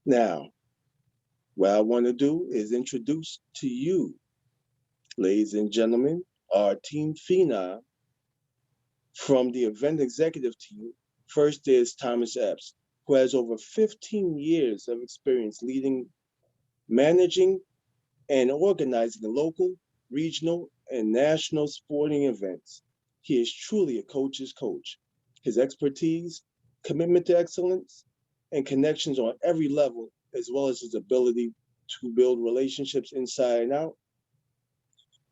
Now, what I want to do is introduce to you, ladies and gentlemen, our team phenom from the event executive team. First is Thomas Epps, who has over 15 years of experience leading, managing, and organizing local, regional, and national sporting events. He is truly a coach's coach. His expertise, commitment to excellence, and connections on every level, as well as his ability to build relationships inside and out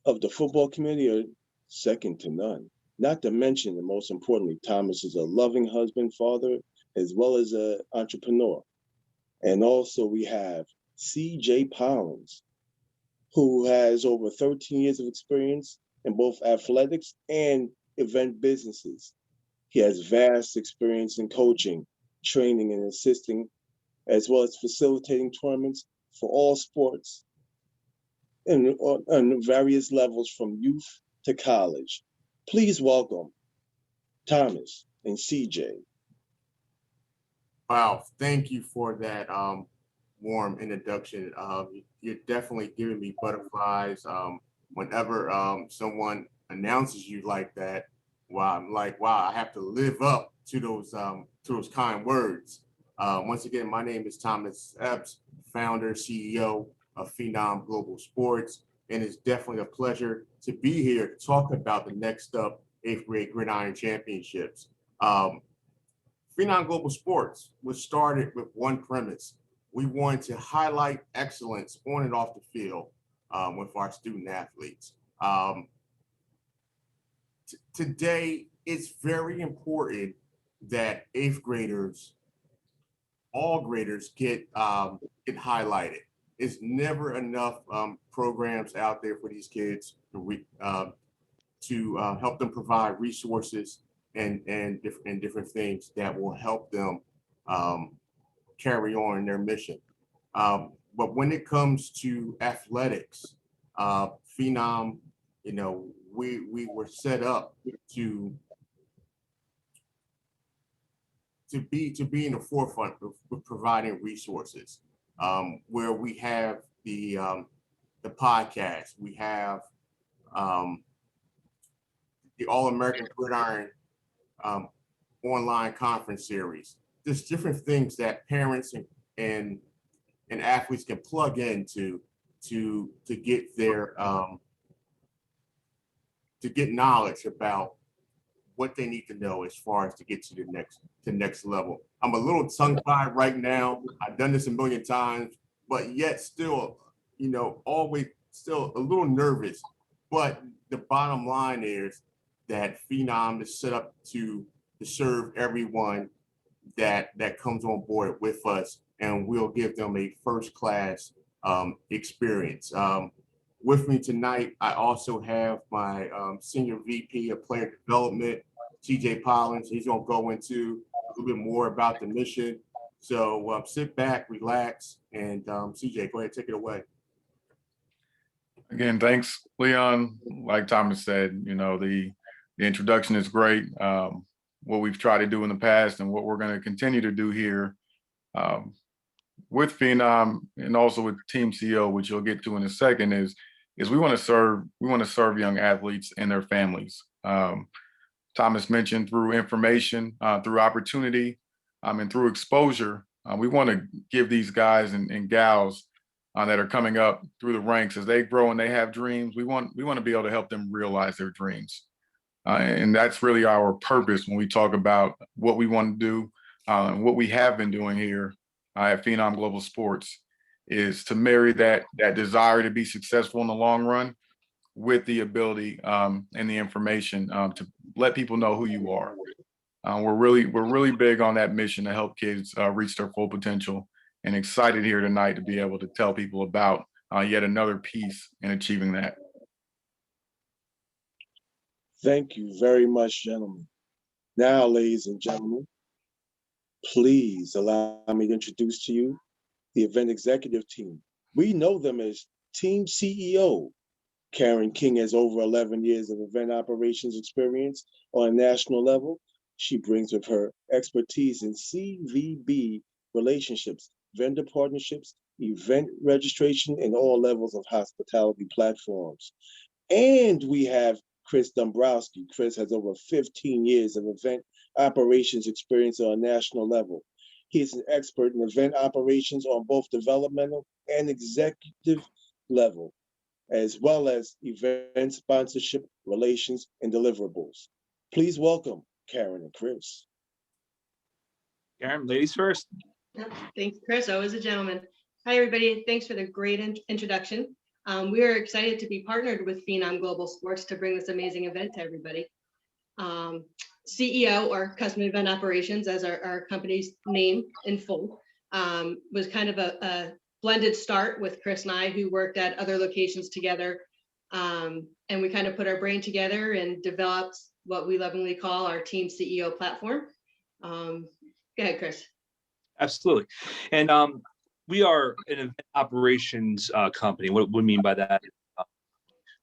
of the football community, are second to none. Not to mention, and most importantly, Thomas is a loving husband, father, as well as an entrepreneur. And also we have C.J. Pollins, who has over 13 years of experience in both athletics and event businesses. He has vast experience in coaching, training, and assisting, as well as facilitating tournaments for all sports and on various levels from youth to college. Please welcome Thomas and CJ. Wow, thank you for that warm introduction. You're definitely giving me butterflies whenever someone announces you like that. Wow, I'm like, wow, I have to live up to those kind words. Once again, my name is Thomas Epps, founder, CEO of Phenom Global Sports, and it's definitely a pleasure to be here to talk about the Nexxt Up Grade Gridiron Championships. Phenom Global Sports was started with one premise. We wanted to highlight excellence on and off the field with our student athletes. Today, it's very important that eighth graders, all graders, get highlighted. It's never enough programs out there for these kids to help them provide resources and different things that will help them carry on their mission. But when it comes to athletics, Phenom, we were set up to be in the forefront of providing resources, where we have the podcast, we have the All American Gridiron online conference series. There's different things that parents and athletes can plug into to get their to get knowledge about what they need to know as far as to get to the next level. I'm a little tongue-tied right now. I've done this a million times, but yet still, always still a little nervous. But the bottom line is that Phenom is set up to serve everyone that comes on board with us, and we'll give them a first-class experience. With me tonight, I also have my Senior VP of Player Development, CJ Pollins. He's going to go into a little bit more about the mission. So sit back, relax, and CJ, go ahead, take it away. Again, thanks, Leon. Like Thomas said, the introduction is great. What we've tried to do in the past and what we're going to continue to do here with Phenom and also with Team CO, which you'll get to in a second, is we want to serve young athletes and their families. Thomas mentioned through information, through opportunity, and through exposure. We want to give these guys and gals that are coming up through the ranks as they grow and they have dreams. We want to be able to help them realize their dreams. And that's really our purpose when we talk about what we want to do and what we have been doing here at Phenom Global Sports, is to marry that desire to be successful in the long run with the ability and the information to let people know who you are. We're really big on that mission to help kids reach their full potential, and excited here tonight to be able to tell people about yet another piece in achieving that. Thank you very much, gentlemen. Now, ladies and gentlemen, please allow me to introduce to you the event executive team. We know them as Team CEO. Karen King has over 11 years of event operations experience on a national level. She brings with her expertise in CVB relationships, vendor partnerships, event registration, and all levels of hospitality platforms. And we have Chris Dombrowski. Chris has over 15 years of event operations experience on a national level. He is an expert in event operations on both developmental and executive level, as well as event sponsorship, relations, and deliverables. Please welcome Karen and Chris. Karen, ladies first. Thanks, Chris. Always a gentleman. Hi, everybody. Thanks for the great introduction. We are excited to be partnered with Phenom Global Sports to bring this amazing event to everybody. CEO, or Custom Event Operations, as our company's name in full, was kind of a blended start with Chris and I, who worked at other locations together. And we kind of put our brain together and developed what we lovingly call our Team CEO platform. Go ahead, Chris. Absolutely. And we are an event operations company. What we mean by that,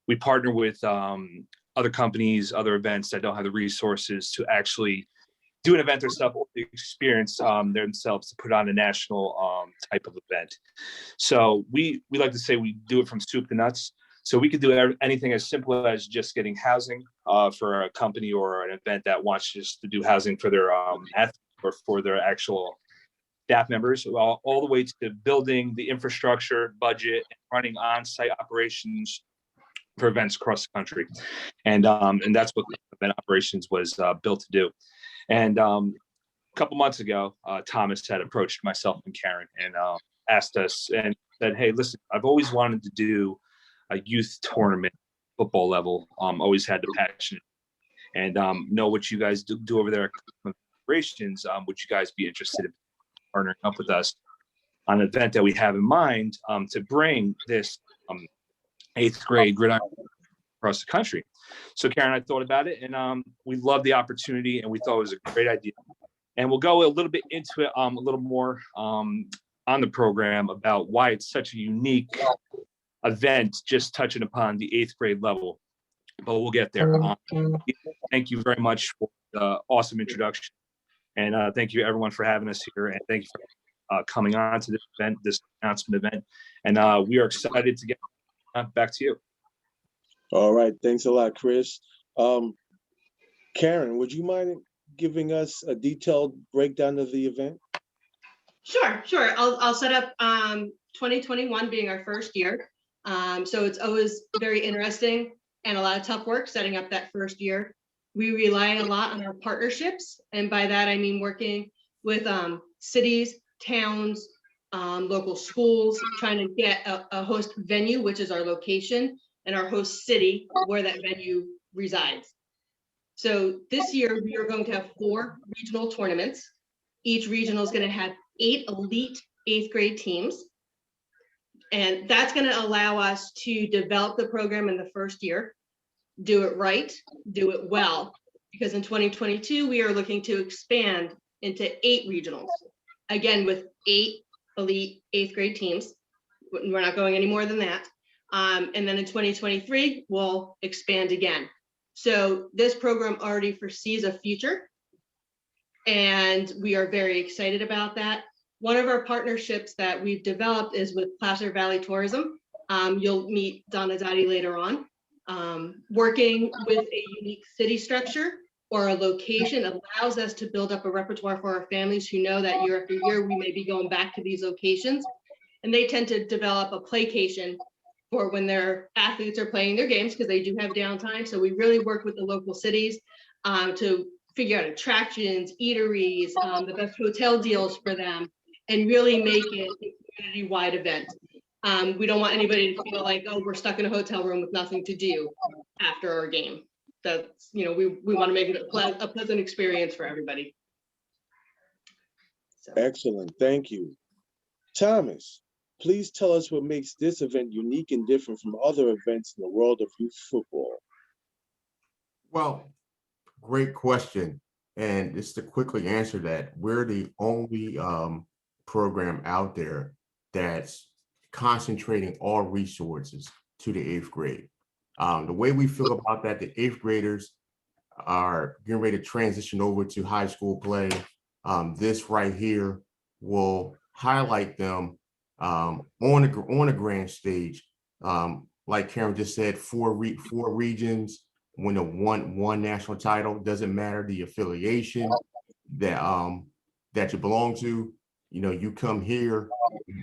we partner with other companies, other events that don't have the resources to actually do an event themselves or the experience themselves to put on a national type of event. So we like to say we do it from soup to nuts. So we could do anything as simple as just getting housing for a company or an event that wants just to do housing for their athletes or for their actual staff members, all the way to building the infrastructure, budget, and running on-site operations for events across the country. And that's what event operations was built to do. And a couple months ago, Thomas had approached myself and Karen and asked us and said, hey, listen, I've always wanted to do a youth tournament, football level, always had the passion, and know what you guys do over there at operations. Would you guys be interested in partnering up with us on an event that we have in mind to bring this 8th grade gridiron across the country? So Karen and I thought about it, and we loved the opportunity, and we thought it was a great idea. And we'll go a little bit into it a little more on the program about why it's such a unique event, just touching upon the 8th grade level. But we'll get there. Thank you very much for the awesome introduction. And thank you everyone for having us here. And thank you for coming on to this event, this announcement event. And we are excited to get back to you. All right. Thanks a lot, Chris. Karen, would you mind giving us a detailed breakdown of the event? Sure. I'll set up 2021 being our first year. So it's always very interesting and a lot of tough work setting up that first year. We rely a lot on our partnerships. And by that, I mean working with cities, towns, local schools, trying to get a host venue, which is our location, and our host city where that venue resides. So this year, we are going to have 4 regional tournaments. Each regional is going to have 8 elite 8th grade teams. And that's going to allow us to develop the program in the first year, do it right, do it well, because in 2022, we are looking to expand into 8 regionals, again, with 8 elite 8th grade teams. We're not going any more than that. And then in 2023, we'll expand again. So this program already foresees a future, and we are very excited about that. One of our partnerships that we've developed is with Placer Valley Tourism. You'll meet Donna, Dotti later on. Working with a unique city structure or a location allows us to build up a repertoire for our families who know that year after year we may be going back to these locations. And they tend to develop a playcation for when their athletes are playing their games, because they do have downtime. So we really work with the local cities to figure out attractions, eateries, the best hotel deals for them, and really make it a community-wide event. We don't want anybody to feel like, oh, we're stuck in a hotel room with nothing to do after our game. That's, we want to make it a pleasant experience for everybody. So. Excellent, thank you. Thomas, please tell us what makes this event unique and different from other events in the world of youth football. Well, great question. And just to quickly answer that, we're the only program out there that's concentrating all resources to the 8th grade. The way we feel about that, the 8th graders are getting ready to transition over to high school play. This right here will highlight them on the grand stage. Like Karen just said, four regions win a one national title. Doesn't matter the affiliation that you belong to. You know, you come here,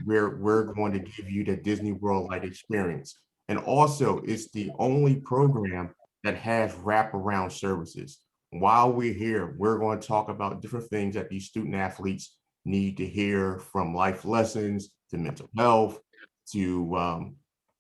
we're going to give you the Disney World like experience. And also, it's the only program that has wraparound services. While we're here, we're going to talk about different things that these student athletes need to hear, from life lessons to mental health to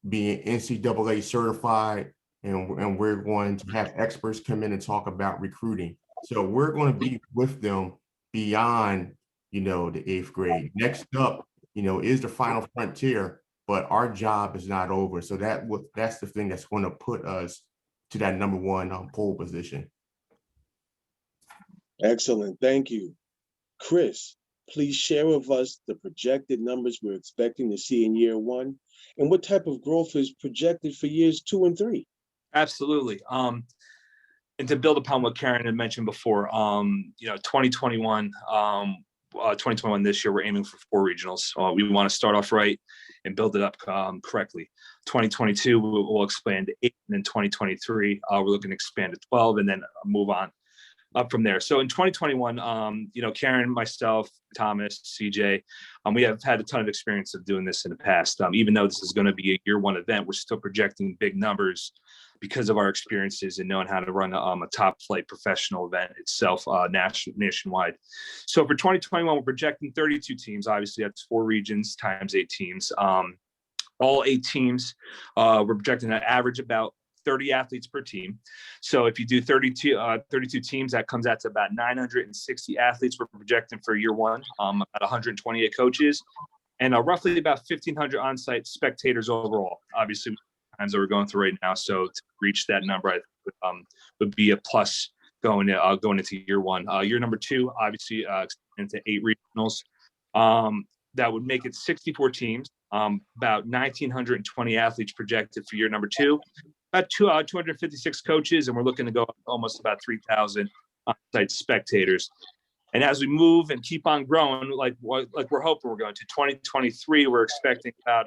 being NCAA certified. And we're going to have experts come in and talk about recruiting. So we're going to be with them beyond, you know, the 8th grade. Next up, you know, is the final frontier, but our job is not over. So that's the thing that's going to put us to that number one pole position. Excellent. Thank you. Chris, please share with us the projected numbers we're expecting to see in year one, and what type of growth is projected for years 2 and 3. Absolutely. And to build upon what Karen had mentioned before, 2021, 2021 this year, we're aiming for 4 regionals. We want to start off right and build it up correctly. 2022, we'll expand to 8, and then 2023, we're looking to expand to 12, and then move on up from there. So in 2021, Karen, myself, Thomas, CJ, we have had a ton of experience of doing this in the past. Even though this is going to be a year one event, we're still projecting big numbers because of our experiences and knowing how to run a top flight professional event itself nationwide. So for 2021, we're projecting 32 teams. Obviously, that's 4 regions times 8 teams. All 8 teams, we're projecting an average about 30 athletes per team. So if you do 32 teams, that comes out to about 960 athletes we're projecting for year one, about 128 coaches, and roughly about 1,500 on-site spectators overall. Obviously, times that we're going through right now, so to reach that number, I think, would be a plus going into year one. Year number 2, obviously, into 8 regionals. That would make it 64 teams, about 1,920 athletes projected for year number 2. About 256 coaches, and we're looking to go almost about 3,000 on-site spectators. And as we move and keep on growing, like we're hoping we're going to 2023, we're expecting about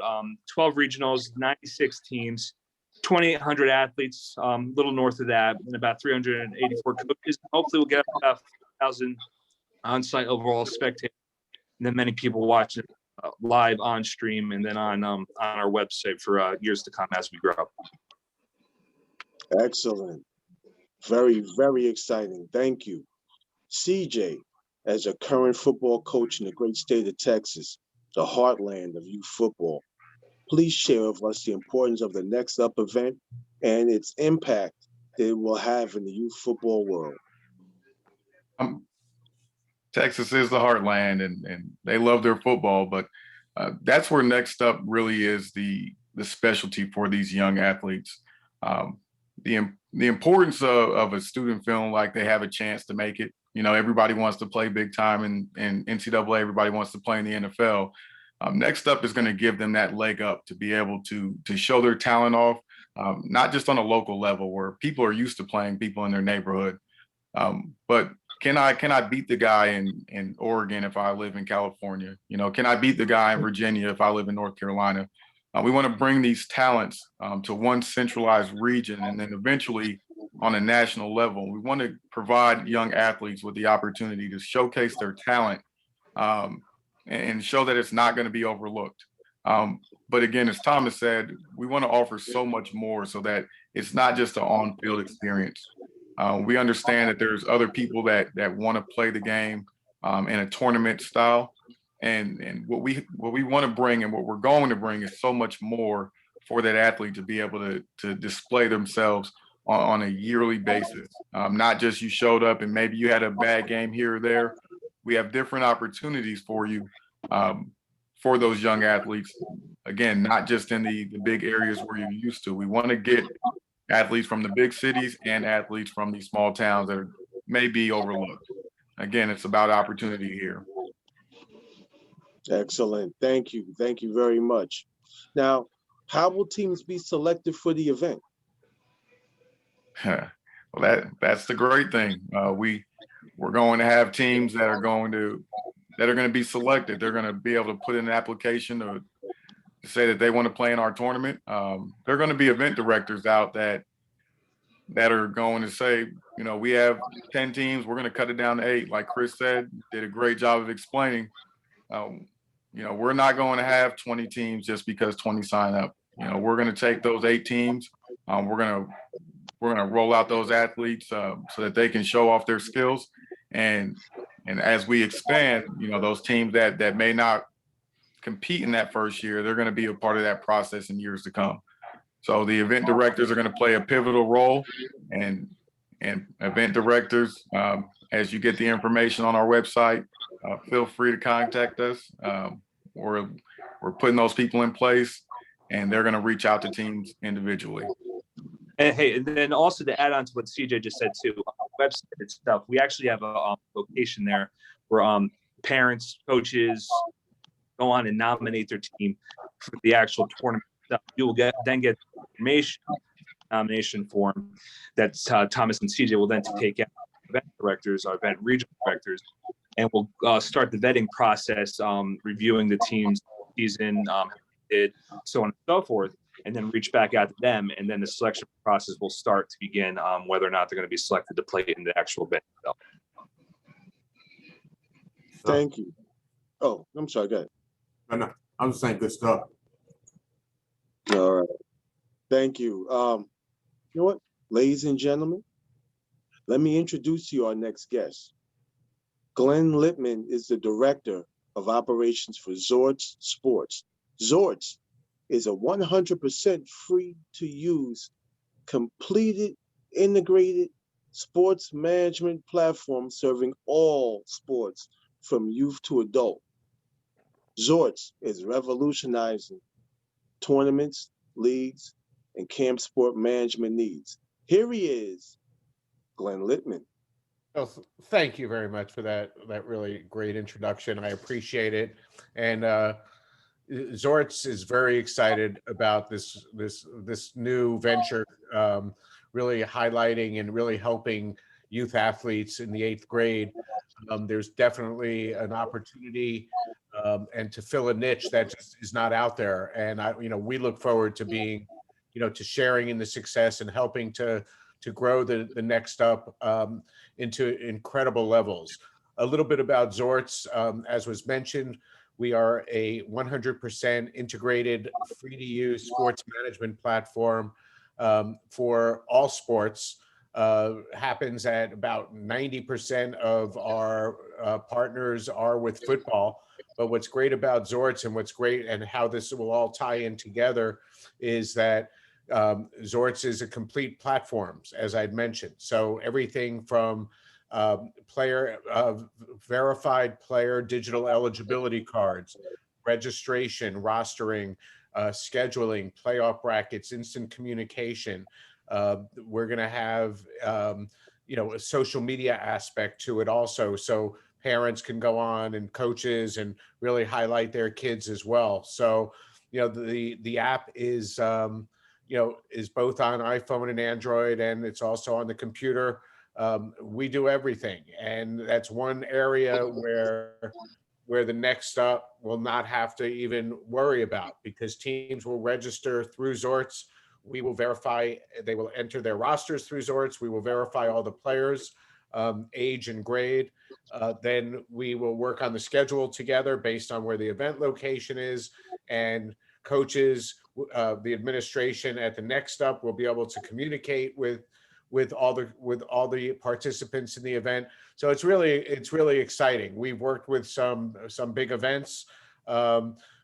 12 regionals, 96 teams, 2,800 athletes, a little north of that, and about 384 coaches. Hopefully, we'll get about 1,000 on-site overall spectators, and then many people watching live on stream, and then on our website for years to come as we grow. Excellent. Very, very exciting. Thank you. CJ, as a current football coach in the great state of Texas, the heartland of youth football, please share with us the importance of the Nexxt Up event and its impact that it will have in the youth football world. Texas is the heartland, and they love their football, but that's where Nexxt Up really is the specialty for these young athletes. The importance of a student feeling like they have a chance to make it. You know, everybody wants to play big time in NCAA. Everybody wants to play in the NFL. Nexxt Up is going to give them that leg up to be able to show their talent off, not just on a local level where people are used to playing people in their neighborhood, but can I beat the guy in Oregon if I live in California? You know, can I beat the guy in Virginia if I live in North Carolina? We want to bring these talents to one centralized region, and then eventually on a national level. We want to provide young athletes with the opportunity to showcase their talent and show that it's not going to be overlooked. But again, as Thomas said, we want to offer so much more so that it's not just an on-field experience. We understand that there's other people that want to play the game in a tournament style. And what we want to bring and what we're going to bring is so much more for that athlete to be able to display themselves on a yearly basis. Not just you showed up and maybe you had a bad game here or there. We have different opportunities for you for those young athletes. Again, not just in the big areas where you're used to. We want to get athletes from the big cities and athletes from these small towns that may be overlooked. Again, it's about opportunity here. Excellent. Thank you. Thank you very much. Now, how will teams be selected for the event? Well, that's the great thing. We're going to have teams that are going to that are going to be selected. They're going to be able to put in an application to say that they want to play in our tournament. There are going to be event directors out that are going to say, you know, we have 10 teams, we're going to cut it down to 8. Like Chris said, did a great job of explaining. You know, we're not going to have 20 teams just because 20 sign up. You know, we're going to take those 8 teams. We're going to roll out those athletes so that they can show off their skills. And as we expand, you know, those teams that may not compete in that first year, they're going to be a part of that process in years to come. So the event directors are going to play a pivotal role, and event directors, as you get the information on our website, feel free to contact us. We're putting those people in place, and they're going to reach out to teams individually. And hey, and then also to add on to what CJ just said too, on the website itself, we actually have a location there where parents, coaches go on and nominate their team for the actual tournament stuff. You will then get information, nomination form that Thomas and CJ will then take out event directors, our event regional directors, and we'll start the vetting process, reviewing the team's season, so on and so forth, and then reach back out to them, and then the selection process will start to begin whether or not they're going to be selected to play in the actual event itself. Thank you. Oh, I'm sorry, go ahead. No, I'm just saying good stuff. All right. Thank you. You know what, ladies and gentlemen, let me introduce to you our next guest. Glenn Littman is the Director of Operations for Zorts Sports. Zorts is a 100% free to use, completed, integrated sports management platform serving all sports from youth to adult. Zorts is revolutionizing tournaments, leagues, and camp sport management needs. Here he is, Glenn Littman. Oh, thank you very much for that really great introduction. I appreciate it. And Zorts is very excited about this new venture, really highlighting and really helping youth athletes in the 8th grade. There's definitely an opportunity and to fill a niche that just is not out there. And we look forward to being, to sharing in the success and helping to grow the Nexxt Up into incredible levels. A little bit about Zorts, as was mentioned, we are a 100% integrated, free-to-use sports management platform for all sports. Happens at about 90% of our partners are with football. But what's great about Zorts and what's great and how this will all tie in together is that Zorts is a complete platform, as I'd mentioned. So everything from verified player digital eligibility cards, registration, rostering, scheduling, playoff brackets, instant communication. We're going to have, a social media aspect to it also. So parents can go on and coaches and really highlight their kids as well. So, the app is, is both on iPhone and Android, and it's also on the computer. We do everything. And that's one area where the Nexxt Up will not have to even worry about, because teams will register through Zorts. We will verify, they will enter their rosters through Zorts. We will verify all the players, age and grade. Then we will work on the schedule together based on where the event location is, and coaches, the administration at the Nexxt Up will be able to communicate with all the participants in the event. So it's really exciting. We've worked with some big events.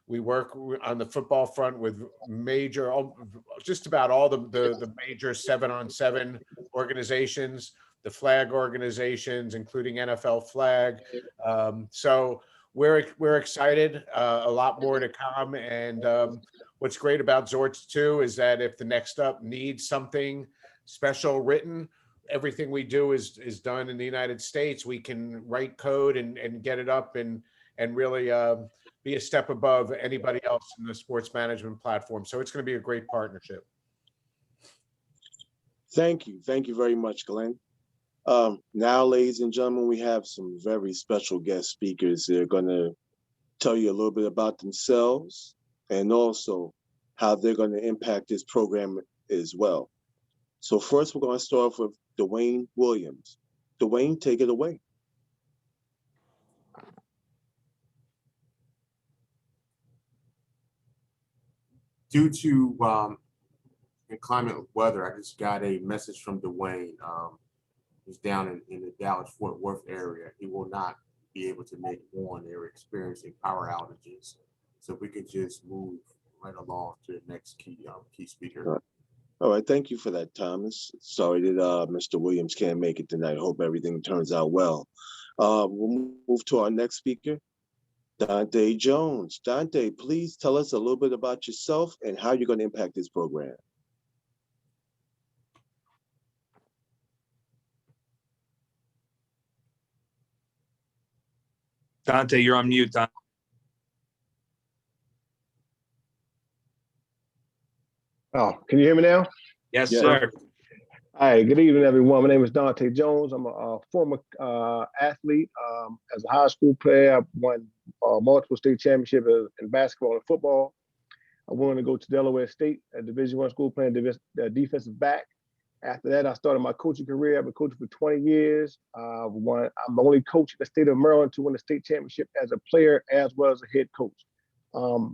We work on the football front with just about all the major 7-on-7 organizations, the flag organizations, including NFL flag. So we're excited. A lot more to come. And what's great about Zorts too is that if the Nexxt Up needs something special written, everything we do is done in the United States. We can write code and get it up and really be a step above anybody else in the sports management platform. So it's going to be a great partnership. Thank you very much, Glenn. Now, ladies and gentlemen, we have some very special guest speakers. They're going to tell you a little bit about themselves and also how they're going to impact this program as well. So first, we're going to start off with Dwayne Williams. Dwayne, take it away. Due to inclement weather, I just got a message from Dwayne. He's down in the Dallas-Fort Worth area. He will not be able to make it on. They're experiencing power outages. So we could just move right along to the next key speaker. All right, thank you for that, Thomas. Sorry that Mr. Williams can't make it tonight. Hope everything turns out well. We'll move to our next speaker, Dante Jones. Dante, please tell us a little bit about yourself and how you're going to impact this program. Dante, you're on mute, Dante. Oh, can you hear me now? Yes, Yeah. sir. Hi, good evening, everyone. My name is Dante Jones. I'm a former athlete. As a high school player, I've won multiple state championships in basketball and football. I went on to go to Delaware State, a Division I school playing defensive back. After that, I started my coaching career. I've been coaching for 20 years. I'm the only coach in the state of Maryland to win a state championship as a player as well as a head coach.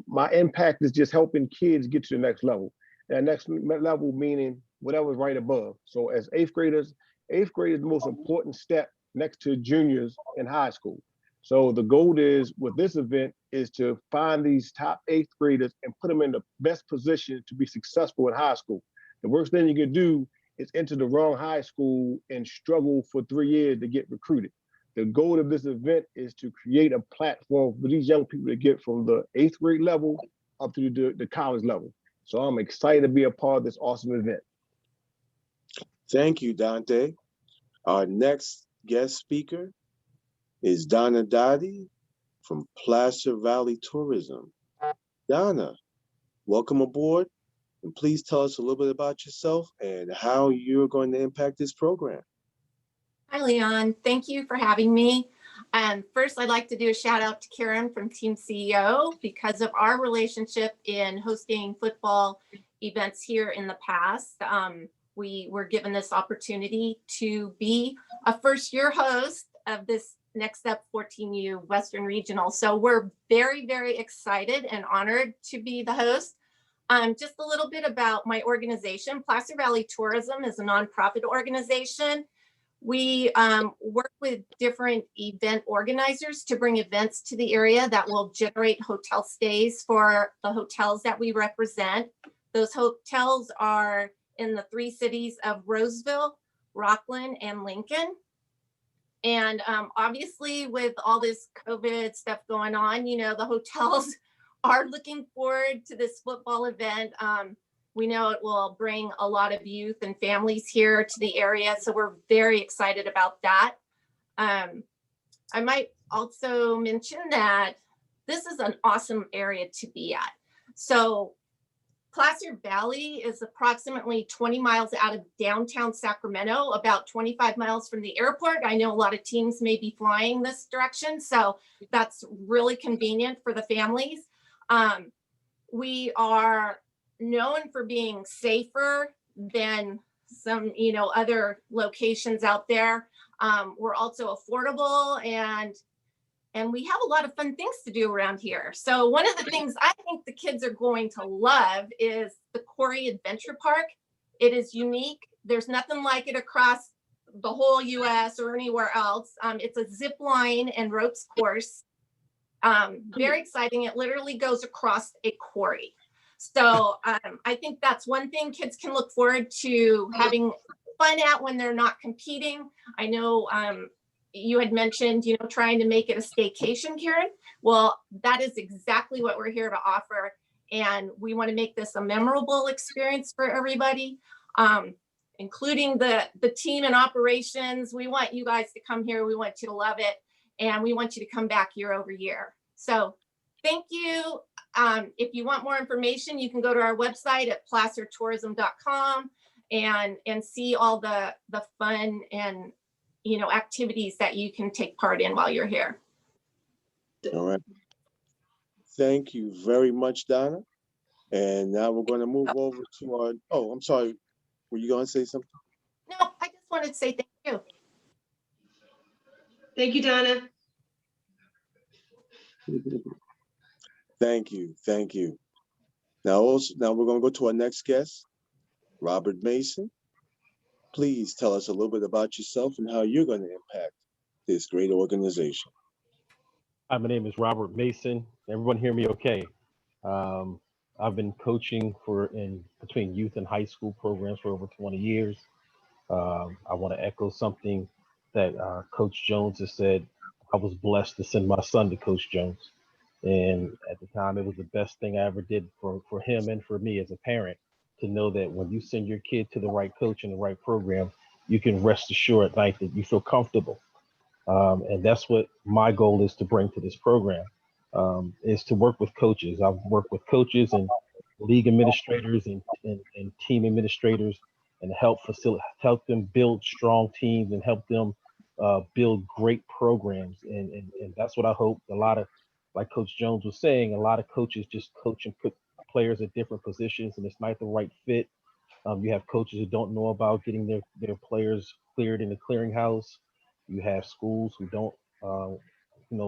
My impact is just helping kids get to the next level. That next level meaning whatever's right above. So as eighth grade is the most important step next to juniors in high school. So the goal is with this event is to find these top eighth graders and put them in the best position to be successful in high school. The worst thing you can do is enter the wrong high school and struggle for 3 years to get recruited. The goal of this event is to create a platform for these young people to get from the eighth grade level up to the college level. So I'm excited to be a part of this awesome event. Thank you, Dante. Our next guest speaker is Donna Dotti from Placer Valley Tourism. Donna, welcome aboard, and please tell us a little bit about yourself and how you're going to impact this program. Hi, Leon. Thank you for having me. First, I'd like to do a shout out to Karen from Team CEO because of our relationship in hosting football events here in the past. We were given this opportunity to be a first-year host of this Nexxt Up 14U Western Regional. So we're very, very excited and honored to be the host. Just a little bit about my organization. Placer Valley Tourism is a nonprofit organization. We work with different event organizers to bring events to the area that will generate hotel stays for the hotels that we represent. Those hotels are in the 3 cities of Roseville, Rockland, and Lincoln. And obviously with all this COVID stuff going on, you know, the hotels are looking forward to this football event. We know it will bring a lot of youth and families here to the area. So we're very excited about that. I might also mention that this is an awesome area to be at. So Placer Valley is approximately 20 miles out of downtown Sacramento, about 25 miles from the airport. I know a lot of teams may be flying this direction, so that's really convenient for the families. We are known for being safer than some, you know, other locations out there. We're also affordable and we have a lot of fun things to do around here. So one of the things I think the kids are going to love is the Quarry Adventure Park. It is unique. There's nothing like it across the whole US or anywhere else. It's a zip line and ropes course. Very exciting. It literally goes across a quarry. So I think that's one thing kids can look forward to having fun at when they're not competing. I know you had mentioned, you know, trying to make it a staycation, Karen. Well, that is exactly what we're here to offer. And we want to make this a memorable experience for everybody, including the team and operations. We want you guys to come here. We want you to love it. And we want you to come back year over year. So thank you. If you want more information, you can go to our website at placertourism.com and see all the fun and activities that you can take part in while you're here. All right. Thank you very much, Donna. And now we're going to move over to our, oh, I'm sorry. Were you going to say something? No, I just wanted to say thank you. Thank you, Donna. Thank you. Thank you. Now we're going to go to our next guest, Robert Mason. Please tell us a little bit about yourself and how you're going to impact this great organization. Hi, my name is Robert Mason. Everyone hear me okay? I've been coaching between youth and high school programs for over 20 years. I want to echo something that Coach Jones has said. I was blessed to send my son to Coach Jones. And at the time, it was the best thing I ever did for him and for me as a parent, to know that when you send your kid to the right coach and the right program, you can rest assured at night that you feel comfortable. And that's what my goal is to bring to this program, is to work with coaches. I've worked with coaches and league administrators and team administrators, and help them build strong teams and help them build great programs. And that's what I hope. A lot of, like Coach Jones was saying, a lot of coaches just coach and put players at different positions, and it's not the right fit. You have coaches who don't know about getting their players cleared in the clearinghouse. You have schools who don't,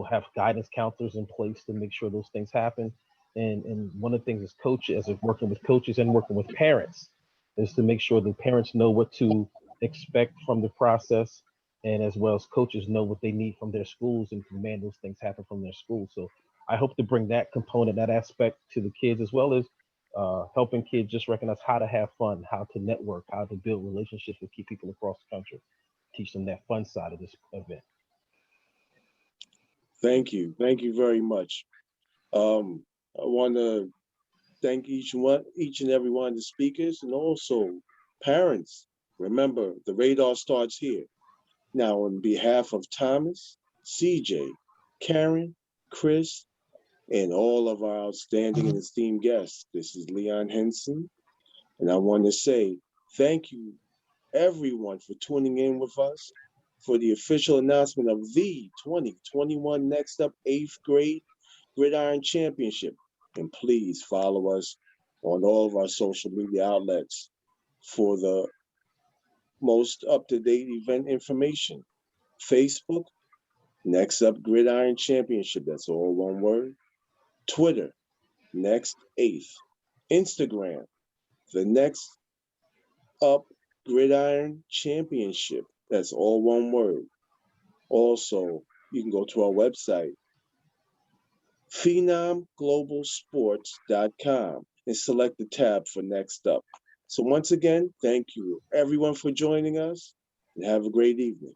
have guidance counselors in place to make sure those things happen. And one of the things as coaches, as working with coaches and working with parents, is to make sure the parents know what to expect from the process, and as well as coaches know what they need from their schools and demand those things happen from their schools. So I hope to bring that component, that aspect to the kids, as well as helping kids just recognize how to have fun, how to network, how to build relationships with key people across the country, teach them that fun side of this event. Thank you. Thank you very much. I want to thank each and every one of the speakers, and also parents. Remember, the radar starts here. Now, on behalf of Thomas, CJ, Karen, Chris, and all of our outstanding and esteemed guests, this is Leon Hinson, and I want to say thank you, everyone, for tuning in with us for the official announcement of the 2021 Nexxt Up 8th Grade Gridiron Championship. And please follow us on all of our social media outlets for the most up-to-date event information. Facebook, Nexxt Up Gridiron Championship, that's all one word. Twitter, Nexxt 8th. Instagram, the Nexxt Up Gridiron Championship, that's all one word. Also, you can go to our website, phenomglobalsports.com, and select the tab for Nexxt Up. So once again, thank you everyone for joining us, and have a great evening.